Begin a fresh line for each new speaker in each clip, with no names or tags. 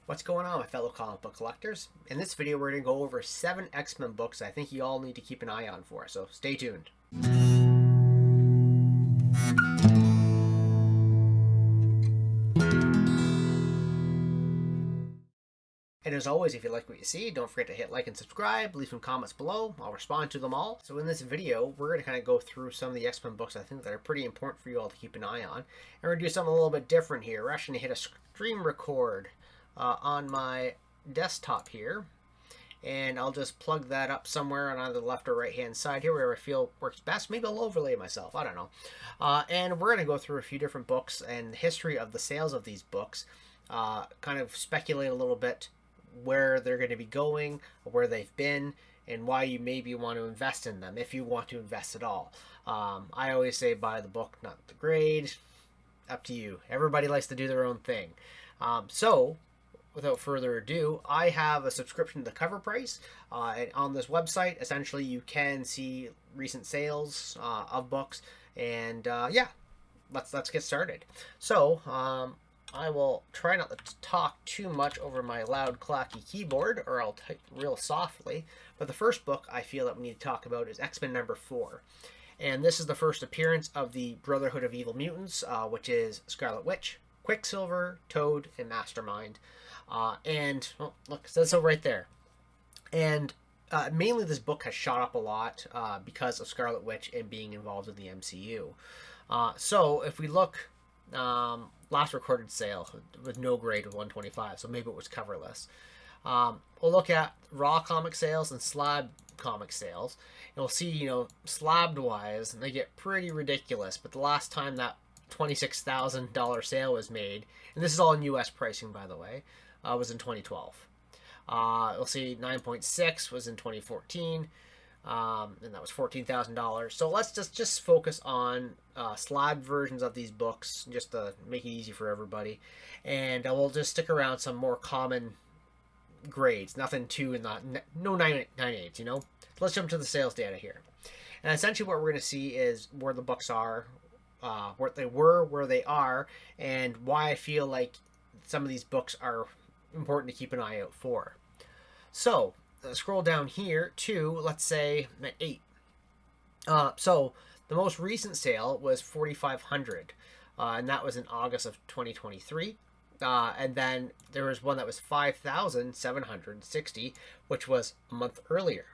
What's going on, my fellow comic book collectors? In this video, we're going to go over 7 X-Men books I think you all need to keep an eye on for, so stay tuned. And as always, if you like what you see, don't forget to hit like and subscribe, leave some comments below, I'll respond to them all. So in this video, we're going to kind of go through some of the X-Men books I think that are pretty important for you all to keep an eye on. And we're going to do something a little bit different here. We're actually going to hit a screen record on my desktop here. And I'll just plug that up somewhere on either the left or right hand side here, wherever I feel works best. Maybe I'll overlay myself, I don't know. And we're going to go through a few different books and the history of the sales of these books, kind of speculate a little bit where they're going to be going, where they've been, and why you maybe want to invest in them, if you want to invest at all. I always say buy the book, not the grade. Up to you. Everybody likes to do their own thing. So without further ado, I have a subscription to the Cover Price. And on this website, essentially, you can see recent sales of books. And yeah, let's get started. So I will try not to talk too much over my loud, clacky keyboard, or I'll type real softly. But the first book I feel that we need to talk about is X-Men number 4. And this is the first appearance of the Brotherhood of Evil Mutants, which is Scarlet Witch, Quicksilver, Toad, and Mastermind. And look, it says so right there. And mainly this book has shot up a lot because of Scarlet Witch and being involved in the MCU. So if we look, last recorded sale with no grade of 125, so maybe it was coverless. We'll look at raw comic sales and slab comic sales. And we'll see, slabbed wise, they get pretty ridiculous. But the last time that $26,000 sale was made, and this is all in U.S. pricing, by the way, was in 2012. We'll see 9.6 was in 2014, and that was $14,000. So let's just focus on slab versions of these books, just to make it easy for everybody. And we'll just stick around some more common grades, nothing too in the no 9.8, Let's jump to the sales data here. And essentially what we're going to see is where the books are, what they were, where they are, and why I feel like some of these books are important to keep an eye out for. So scroll down here to, let's say, 8. So the most recent sale was 4,500, and that was in August of 2023. And then there was one that was 5,760, which was a month earlier.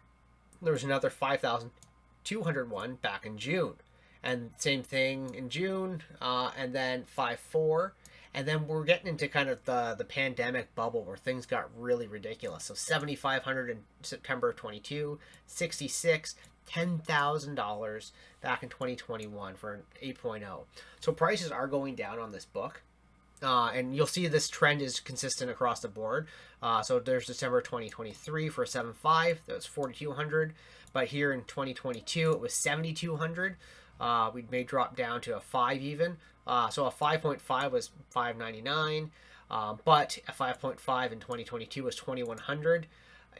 There was another 5,201 back in June, and same thing in June, and then 5.4. And then we're getting into kind of the pandemic bubble where things got really ridiculous. So 7,500 in September of 22, 66, $10,000 back in 2021 for an 8.0. So prices are going down on this book. And you'll see this trend is consistent across the board. So there's December 2023 for a 7.5, that was 4,200. But here in 2022, it was 7,200. We may drop down to a 5 even. So a 5.5 was $599, but a 5.5 in 2022 was $2,100.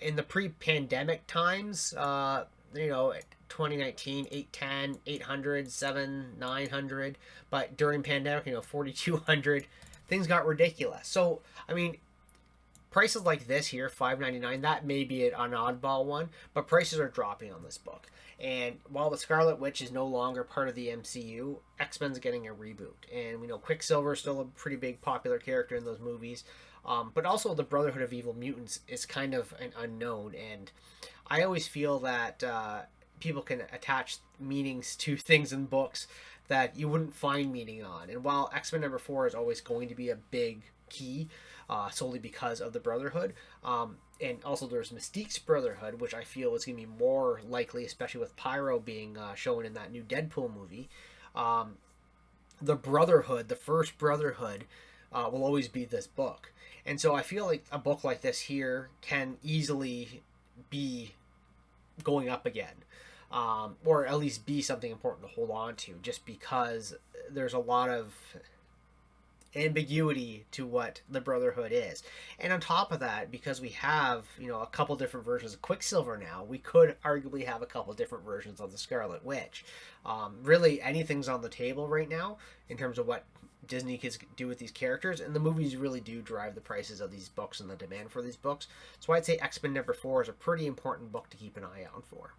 In the pre-pandemic times, 2019, 810, 800, 7, 900, but during pandemic, 4,200, things got ridiculous. So, I mean, prices like this here, $599, that may be an oddball one, but prices are dropping on this book. And while the Scarlet Witch is no longer part of the MCU, X-Men's getting a reboot. And we know Quicksilver is still a pretty big popular character in those movies. But also the Brotherhood of Evil Mutants is kind of an unknown. And I always feel that people can attach meanings to things in books that you wouldn't find meaning on. And while X-Men number 4 is always going to be a big key, solely because of the Brotherhood, and also there's Mystique's Brotherhood, which I feel is going to be more likely, especially with Pyro being shown in that new Deadpool movie. The Brotherhood, the first Brotherhood, will always be this book. And so I feel like a book like this here can easily be going up again. Or at least be something important to hold on to, just because there's a lot of ambiguity to what the Brotherhood is. And on top of that, because we have, a couple different versions of Quicksilver now, we could arguably have a couple different versions of the Scarlet Witch. Really, anything's on the table right now in terms of what Disney can do with these characters, and the movies really do drive the prices of these books and the demand for these books. So I'd say X-Men #4 is a pretty important book to keep an eye out for.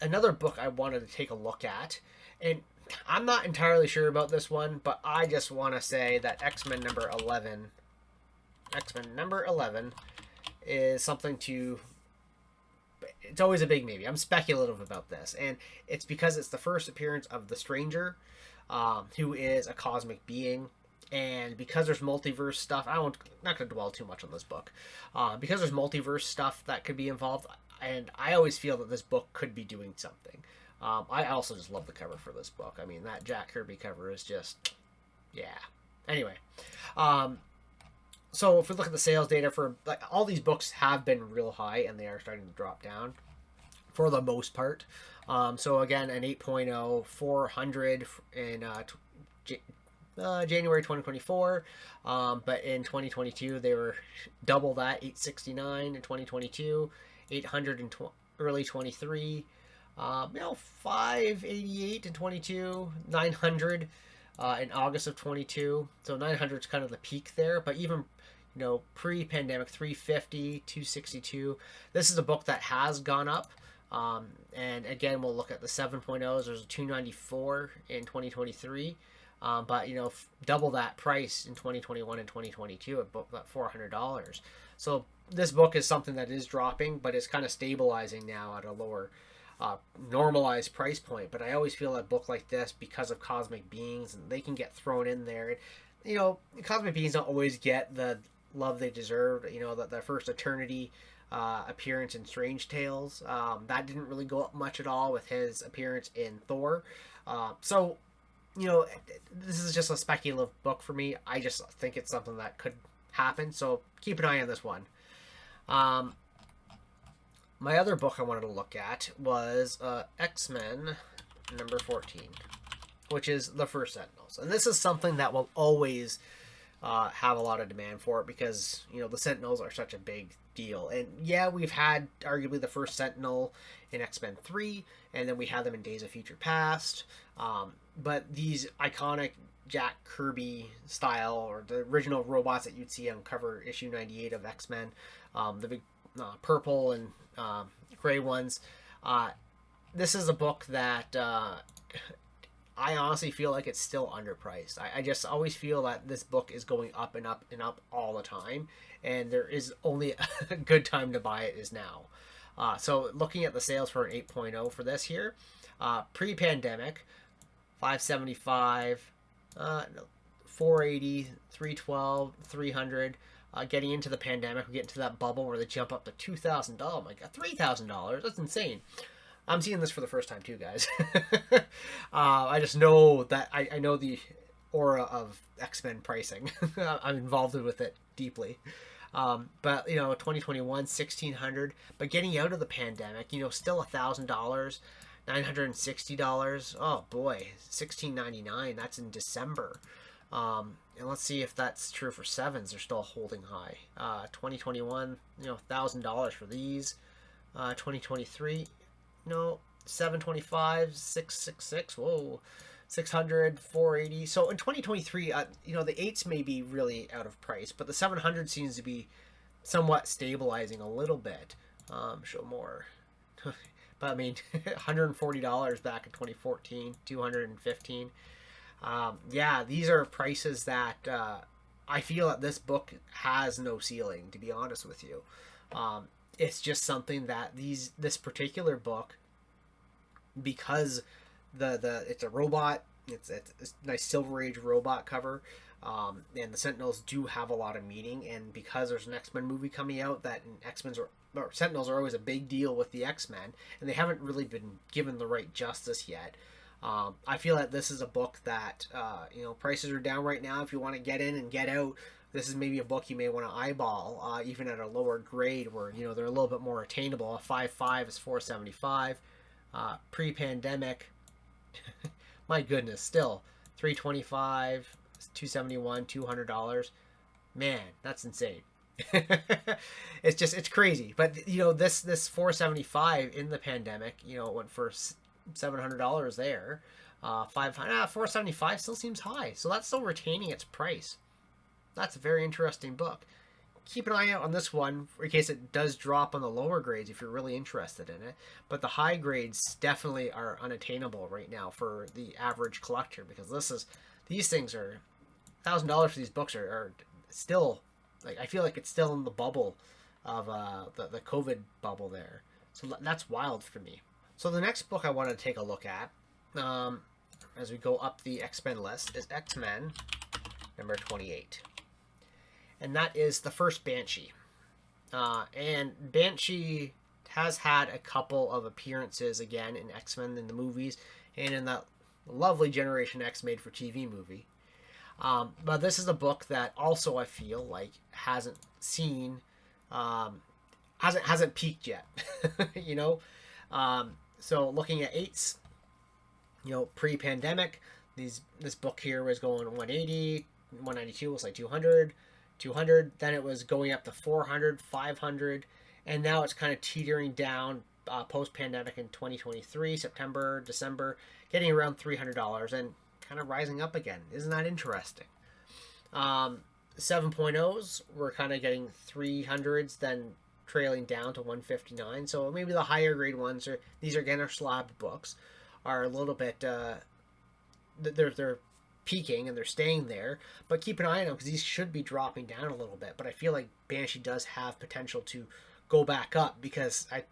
Another book I wanted to take a look at, and I'm not entirely sure about this one, but I just want to say that X-Men #11 is something to... It's always a big maybe. I'm speculative about this, and it's because it's the first appearance of the Stranger, who is a cosmic being, and because there's multiverse stuff, not going to dwell too much on this book, because there's multiverse stuff that could be involved, and I always feel that this book could be doing something. I also just love the cover for this book. I mean, that Jack Kirby cover is just, yeah. Anyway, so if we look at the sales data for, like, all these books have been real high, and they are starting to drop down for the most part. So again, an 8.0, 400 in January 2024, but in 2022 they were double that, 869 in 2022, 800 in early 23, 588 in 22, 900 in August of 22. So 900 is kind of the peak there, but even pre-pandemic, 350, 262. This is a book that has gone up. And again, we'll look at the 7.0s. There's a 294 in 2023. But double that price in 2021 and 2022 at about $400. So this book is something that is dropping, but it's kind of stabilizing now at a lower normalized price point. But I always feel a book like this, because of cosmic beings, and they can get thrown in there. Cosmic beings don't always get the love they deserve. The first Eternity appearance in Strange Tales, that didn't really go up much at all with his appearance in Thor. So this is just a speculative book for me. I just think it's something that could happen, so keep an eye on this one. My other book I wanted to look at was X-Men #14, which is the first Sentinels. And this is something that will always have a lot of demand for it, because the Sentinels are such a big deal. And yeah, we've had arguably the first Sentinel in X-Men 3, and then we had them in Days of Future Past. But these iconic Jack Kirby style, or the original robots that you'd see on cover issue 98 of X-Men, the big purple and gray ones. This is a book that I honestly feel like it's still underpriced. I just always feel that this book is going up and up and up all the time, and there is only a good time to buy it is now. So looking at the sales for an 8.0 for this here, pre-pandemic, 575, 480, 312, 300. Getting into the pandemic, we get into that bubble where they jump up to $2,000. Oh my god, $3,000! That's insane. I'm seeing this for the first time too, guys. I just know that I know the aura of X-Men pricing. I'm involved with it deeply. But 2021, 1,600. But getting out of the pandemic, still $1,000, $960. Oh boy, $1,699. That's in December. And let's see if that's true for sevens. They're still holding high. 2021, $1,000 for these. 2023. No, 725, 666, whoa, 600, 480. So in 2023, the 8s may be really out of price, but the 700 seems to be somewhat stabilizing a little bit. Show more. But I mean, $140 back in 2014, 215. Yeah, these are prices that I feel that this book has no ceiling, to be honest with you. It's just something that this particular book, because it's a robot, it's a nice Silver Age robot cover, and the Sentinels do have a lot of meaning, and because there's an X-Men movie coming out, that Sentinels are always a big deal with the X-Men, and they haven't really been given the right justice yet. I feel that this is a book that prices are down right now. If you want to get in and get out, this is maybe a book you may want to eyeball, even at a lower grade where they're a little bit more attainable. A 5.5 is $475. Pre-pandemic, my goodness, still $325, $271, $200. Man, that's insane. It's crazy. But this $475 in the pandemic, it went for $700 there. $475 still seems high, so that's still retaining its price. That's a very interesting book. Keep an eye out on this one in case it does drop on the lower grades if you're really interested in it. But the high grades definitely are unattainable right now for the average collector, because these things are $1,000 for these books are still, like, I feel like it's still in the bubble of the COVID bubble there. So that's wild for me. So the next book I want to take a look at, as we go up the X-Men list, is X-Men number 28. And that is the first Banshee. And Banshee has had a couple of appearances again in X-Men in the movies and in that lovely Generation X made for TV movie. But this is a book that also I feel like hasn't peaked yet. You know? So looking at eights, you know, pre-pandemic, this book here was going 180, 192 was like 200, then it was going up to 400, 500, and now it's kind of teetering down post-pandemic in 2023, September, December, getting around $300 and kind of rising up again. Isn't that interesting? 7.0s were kind of getting 300s, then trailing down to 159. So maybe the higher grade ones these are again slab books, are a little bit they're peaking and they're staying there, but keep an eye on them because these should be dropping down a little bit. But I feel like Banshee does have potential to go back up because I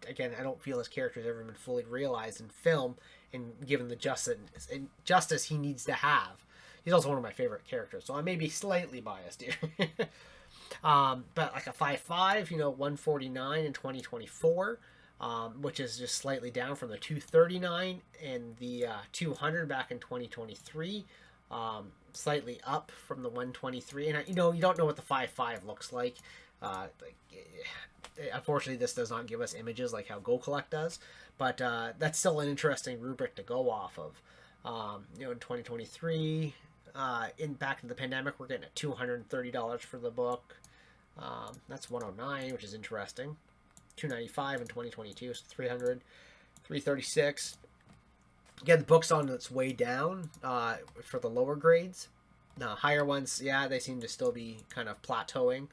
don't feel his character has ever been fully realized in film and given the justice he needs to have. He's also one of my favorite characters, so I may be slightly biased here. But like a 5.5, 149 in 2024, which is just slightly down from the 239 and the 200 back in 2023. Slightly up from the 123, and you don't know what the 5.5 looks like. Unfortunately, this does not give us images like how Go Collect does, but that's still an interesting rubric to go off of. In 2023, back in the pandemic, we're getting at $230 for the book. That's 109, which is interesting. 295 in 2022, so 300, 336. Again, the book's on its way down for the lower grades. Higher ones, they seem to still be kind of plateauing.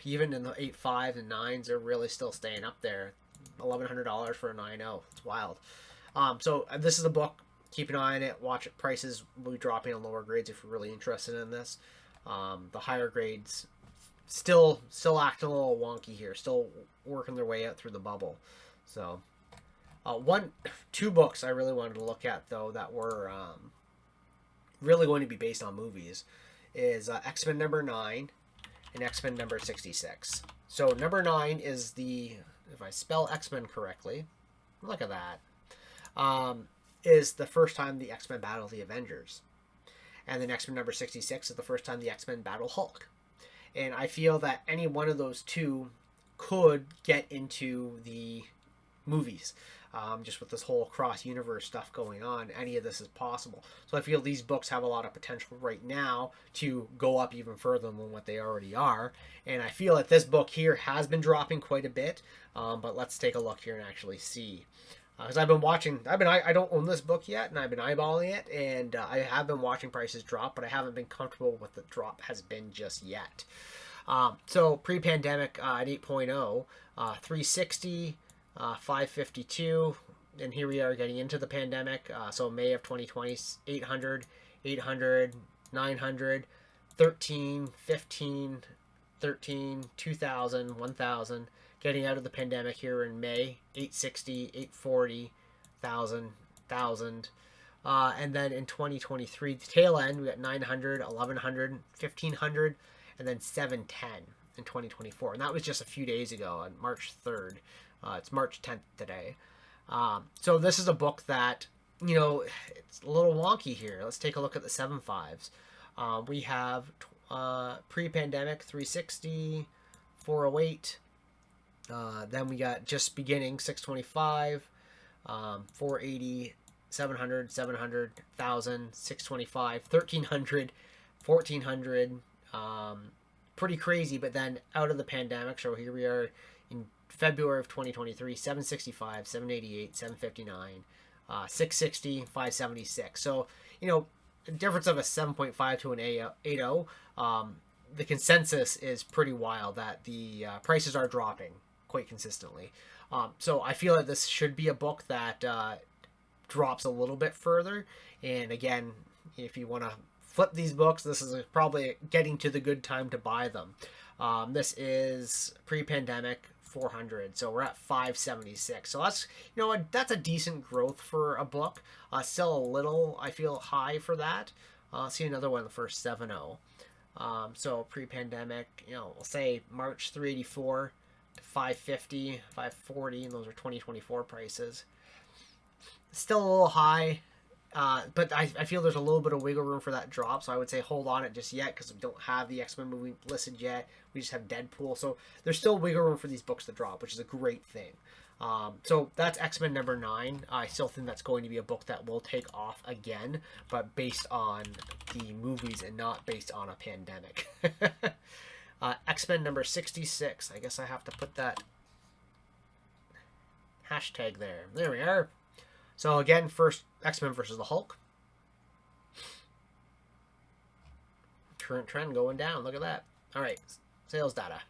Even in the 8.5 and 9s, they're really still staying up there. $1,100 for a 9.0. It's wild. So this is a book. Keep an eye on it. Watch it. Prices will be dropping on lower grades if you're really interested in this. The higher grades still acting a little wonky here. Still working their way out through the bubble. So... two books I really wanted to look at, though, that were really going to be based on movies is X-Men number 9 and X-Men number 66. So number 9 is if I spell X-Men correctly, look at that, is the first time the X-Men battle the Avengers. And then X-Men number 66 is the first time the X-Men battle Hulk. And I feel that any one of those two could get into the movies. Just with this whole cross-universe stuff going on, any of this is possible. So I feel these books have a lot of potential right now to go up even further than what they already are. And I feel that this book here has been dropping quite a bit. But let's take a look here and actually see. Because I don't own this book yet, and I've been eyeballing it, and I have been watching prices drop, but I haven't been comfortable with the drop has been just yet. So pre-pandemic at 8.0, 360. 552, and here we are getting into the pandemic. So May of 2020, 800, 900, 13, 15, 13, 2000, 1000. Getting out of the pandemic here in May, 860, 840, 1000. And then in 2023, the tail end, we got 900, 1100, 1500, and then 710 in 2024. And that was just a few days ago on March 3rd. It's March 10th today. So this is a book that, it's a little wonky here. Let's take a look at the 7.5s. We have pre-pandemic 360, 408. Then we got just beginning 625, 480, 700, 700, 1000, 625, 1300, 1400. Pretty crazy, but then out of the pandemic. So here we are in February of 2023, 765, 788, 759, 660, 576. So, you know, a difference of a 7.5 to an 8.0. The consensus is pretty wild that the prices are dropping quite consistently. So I feel that this should be a book that drops a little bit further. And again, if you want to flip these books, this is probably getting to the good time to buy them. This is pre-pandemic 400, so we're at 576. So that's, you know, that's a decent growth for a book. Still a little, I feel, high for that. See another one, the first 7.0. So pre-pandemic, you know, we'll say March 384 to 550, 540, and those are 2024 prices. Still a little high, but I feel there's a little bit of wiggle room for that drop, so I would say hold on it just yet, because we don't have the X-Men movie listed yet. We just have Deadpool, so there's still wiggle room for these books to drop, which is a great thing. So that's X-Men number 9. I still think that's going to be a book that will take off again, but based on the movies and not based on a pandemic. X-Men number 66. I guess I have to put that hashtag there. There we are. So again, first X-Men versus the Hulk. Current trend going down. Look at that. All right, sales data.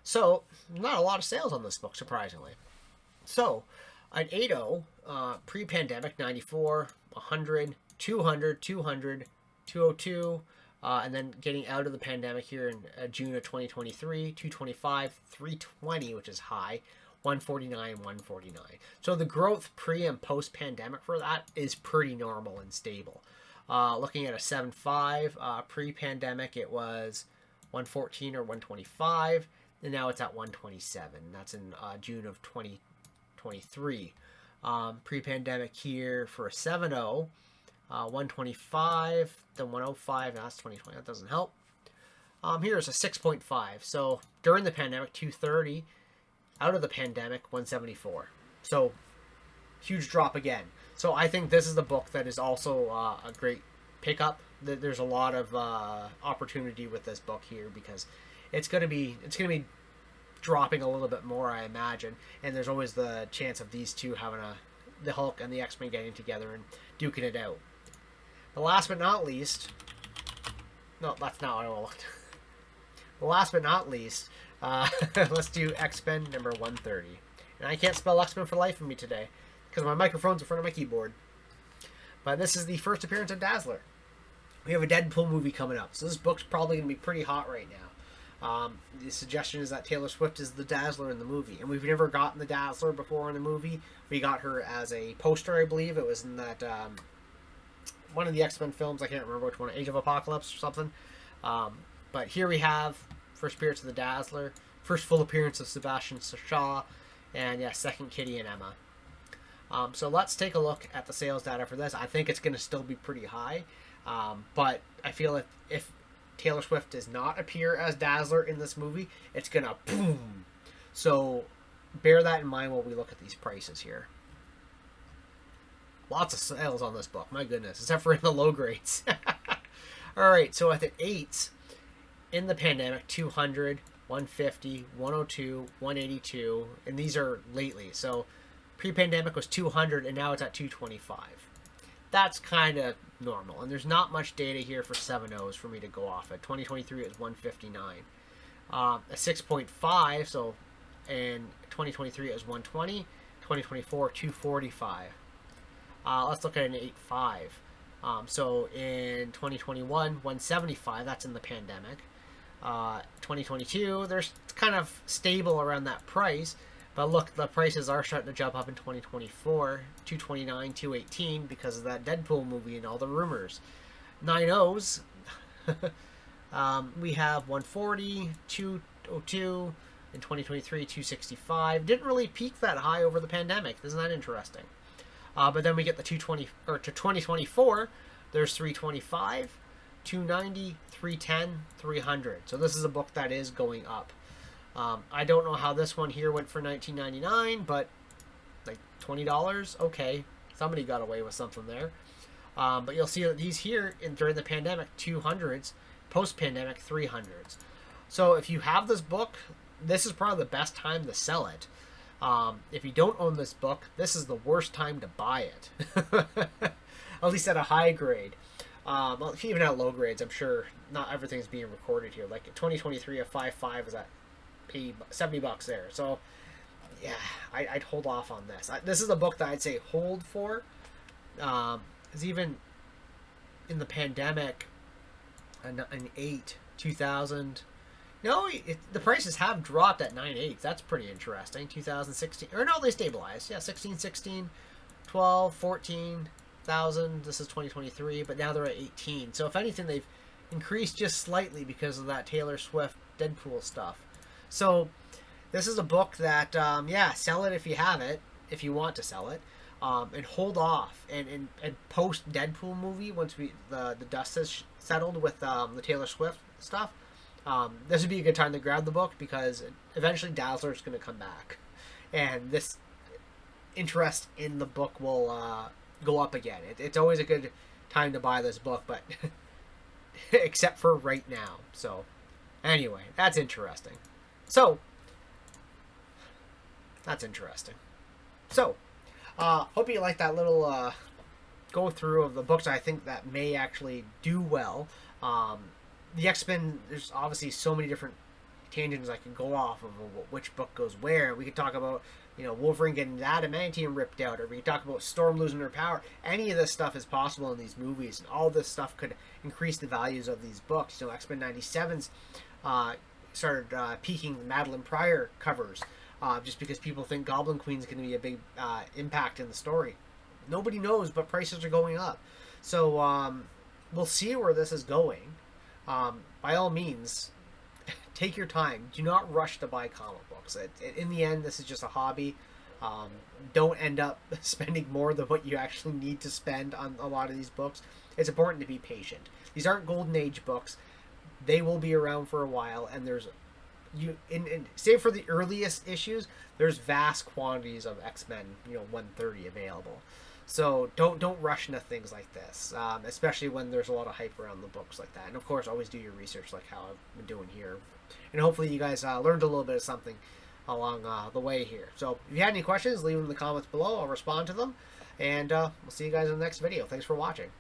So not a lot of sales on this book, surprisingly. So an 8.0, pre-pandemic 94, 100, 200, 200, 202, and then getting out of the pandemic here in June of 2023, 225, 320, which is high. 149, 149. So the growth pre and post pandemic for that is pretty normal and stable. Looking at a 7.5, pre-pandemic it was 114 or 125, and now it's at 127. That's in June of 2023. Pre-pandemic here for a 7.0, 125, then 105, and that's 2020. That doesn't help. Here's a 6.5. So during the pandemic, 230. Out of the pandemic, 174. So huge drop again. So I think this is the book that is also a great pickup. There's a lot of opportunity with this book here, because it's gonna be dropping a little bit more, I imagine. And there's always the chance of these two having the Hulk and the X-Men getting together and duking it out. But last but not least, no, that's not what I looked. But last but not least, let's do X-Men number 130. And I can't spell X-Men for the life of me today, because my microphone's in front of my keyboard. But this is the first appearance of Dazzler. We have a Deadpool movie coming up, so this book's probably going to be pretty hot right now. The suggestion is that Taylor Swift is the Dazzler in the movie, and we've never gotten the Dazzler before in the movie. We got her as a poster, I believe. It was in that one of the X-Men films. I can't remember which one, Age of Apocalypse or something. But here we have first appearance of the Dazzler, first full appearance of Sebastian Shaw, and yeah, second Kitty and Emma. So let's take a look at the sales data for this. I think it's going to still be pretty high, but I feel if Taylor Swift does not appear as Dazzler in this movie, it's going to boom. So bear that in mind while we look at these prices here. Lots of sales on this book, my goodness, except for in the low grades. All right, so at the 8s, in the pandemic, 200, 150, 102, 182, and these are lately. So pre-pandemic was 200, and now it's at 225. That's kind of normal, and there's not much data here for 7.0s for me to go off at. 2023 it was 159. A 6.5, so in 2023 it was 120. 2024, 245. Let's look at an 8.5. So in 2021, 175, that's in the pandemic. 2022, there's kind of stable around that price, but look, the prices are starting to jump up in 2024, 229, 218, because of that Deadpool movie and all the rumors. 9.0s, we have 140, 202, in 2023, 265. Didn't really peak that high over the pandemic. Isn't that interesting? But then we get the 220, or to 2024, there's 325, 290, 310, 300. So this is a book that is going up. I don't know how this one here went for $19.99, but like $20, okay, somebody got away with something there. But you'll see that these here during the pandemic, 200s, post-pandemic 300s. So if you have this book, this is probably the best time to sell it. If you don't own this book, this is the worst time to buy it. At least at a high grade. Well, even at low grades, I'm sure not everything's being recorded here. Like 2023, a 5.5 is at $70 there. So, yeah, I'd hold off on this. This is a book that I'd say hold for. It's even in the pandemic, an 2000. No, the prices have dropped at 9.8. That's pretty interesting. 2016, or no, they stabilized. Yeah, 16, 12, 14,000. This is 2023, but now they're at 18. So if anything, they've increased just slightly because of that Taylor Swift Deadpool stuff. So this is a book that, yeah, sell it if you have it, if you want to sell it, and hold off and post Deadpool movie once the dust has settled with the Taylor Swift stuff. This would be a good time to grab the book because eventually Dazzler is going to come back, and this interest in the book will go up again. It's always a good time to buy this book, but except for right now. So anyway, that's interesting. So that's interesting. So hope you like that little go through of the books I think that may actually do well. The X-Men, there's obviously so many different tangents I could go off of which book goes where. We could talk about, Wolverine getting the adamantium ripped out, or we could talk about Storm losing her power. Any of this stuff is possible in these movies, and all this stuff could increase the values of these books. X-Men 97's started peaking the Madeline Pryor covers, just because people think Goblin Queen's going to be a big impact in the story. Nobody knows, but prices are going up. So we'll see where this is going. By all means, take your time. Do not rush to buy comic books. In the end, this is just a hobby. Don't end up spending more than what you actually need to spend on a lot of these books. It's important to be patient. These aren't Golden Age books. They will be around for a while, and there's save for the earliest issues, there's vast quantities of X-Men 130 available. So don't rush into things like this, especially when there's a lot of hype around the books like that. And of course, always do your research like how I've been doing here. And hopefully you guys learned a little bit of something along the way here. So if you had any questions, leave them in the comments below. I'll respond to them. And we'll see you guys in the next video. Thanks for watching.